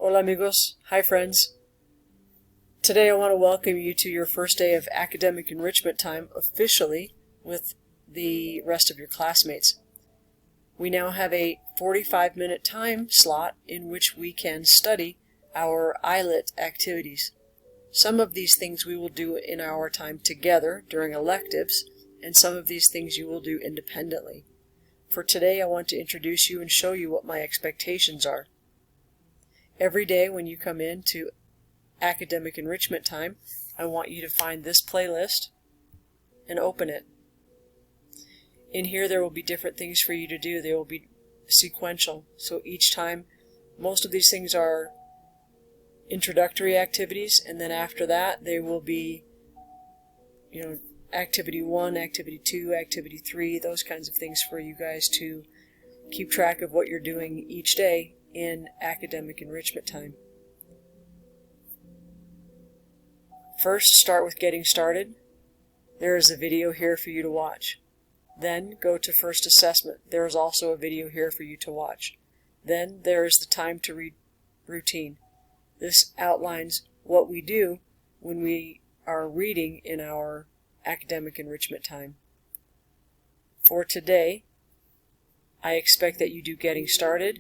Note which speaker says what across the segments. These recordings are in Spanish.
Speaker 1: Hola amigos, hi friends. Today I want to welcome you to your first day of academic enrichment time officially with the rest of your classmates. We now have a 45-minute time slot in which we can study our IELT activities. Some of these things we will do in our time together during electives, and some of these things you will do independently. For today I want to introduce you and show you what my expectations are. Every day when you come in to academic enrichment time, I want you to find this playlist and open it. In here there will be different things for you to do. They will be sequential. So each time, most of these things are introductory activities, and then after that they will be, activity 1, activity 2, activity 3, those kinds of things for you guys to keep track of what you're doing each day in academic enrichment time. First, start with getting started. There is a video here for you to watch. Then go to first assessment. There is also a video here for you to watch. Then there is the time to read routine. This outlines what we do when we are reading in our academic enrichment time. For today, I expect that you do getting started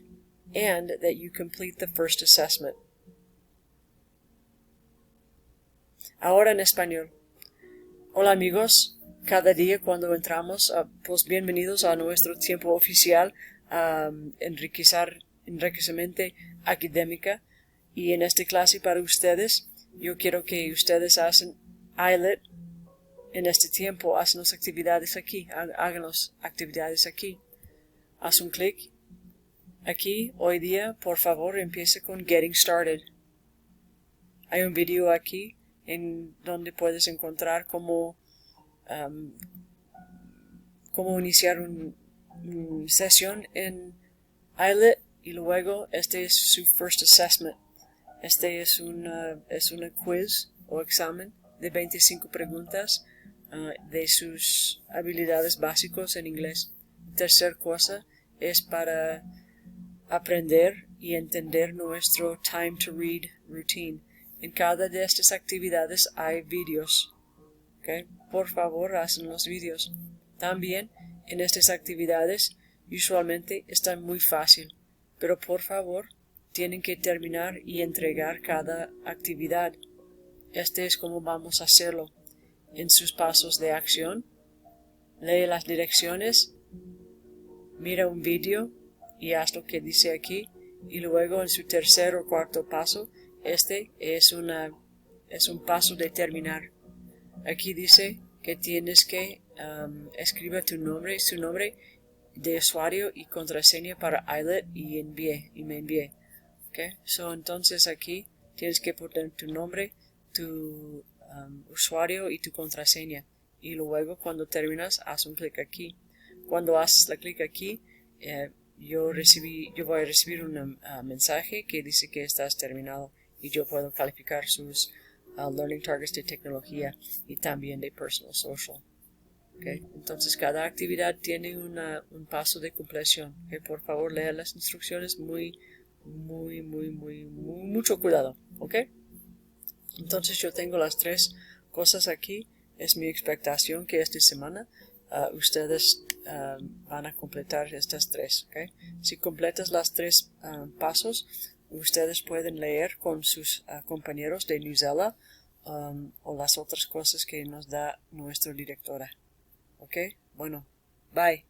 Speaker 1: and that you complete the first assessment. Ahora en español. Hola amigos, cada día cuando entramos, pues bienvenidos a nuestro tiempo oficial enriquecimiento académica, y en esta clase para ustedes, yo quiero que ustedes hacen IELT en este tiempo, hacen las actividades aquí, hagan las actividades aquí. Haz un clic aquí. Hoy día, por favor, empiece con Getting Started. Hay un video aquí en donde puedes encontrar cómo iniciar una sesión en IELT, y luego este es su first assessment. Este es una quiz o examen de 25 preguntas de sus habilidades básicas en inglés. Tercer cosa es para aprender y entender nuestro time to read routine. En cada de estas actividades hay vídeos. ¿Okay? Por favor, hacen los vídeos. También en estas actividades usualmente están muy fácil, pero por favor tienen que terminar y entregar cada actividad. Este es como vamos a hacerlo. En sus pasos de acción, lee las direcciones, mira un vídeo y haz lo que dice aquí, y luego en su tercer o cuarto paso, este es un paso de terminar. Aquí dice que tienes que escribir su nombre de usuario y contraseña para IELT y me envíe. Okay? Entonces aquí tienes que poner tu nombre, tu usuario y tu contraseña. Y luego cuando terminas, haz un clic aquí. Cuando haces la clic aquí, yo voy a recibir un mensaje que dice que estás terminado, y yo puedo calificar sus Learning Targets de tecnología y también de Personal Social. Okay. Entonces cada actividad tiene un paso de compleción. Okay. Por favor, lea las instrucciones mucho cuidado. Okay. Entonces yo tengo las 3 cosas aquí. Es mi expectación que esta semana ustedes van a completar estas 3. Okay. Si completas las 3 pasos, ustedes pueden leer con sus compañeros de Newsella o las otras cosas que nos da nuestra directora. Ok, bueno, bye.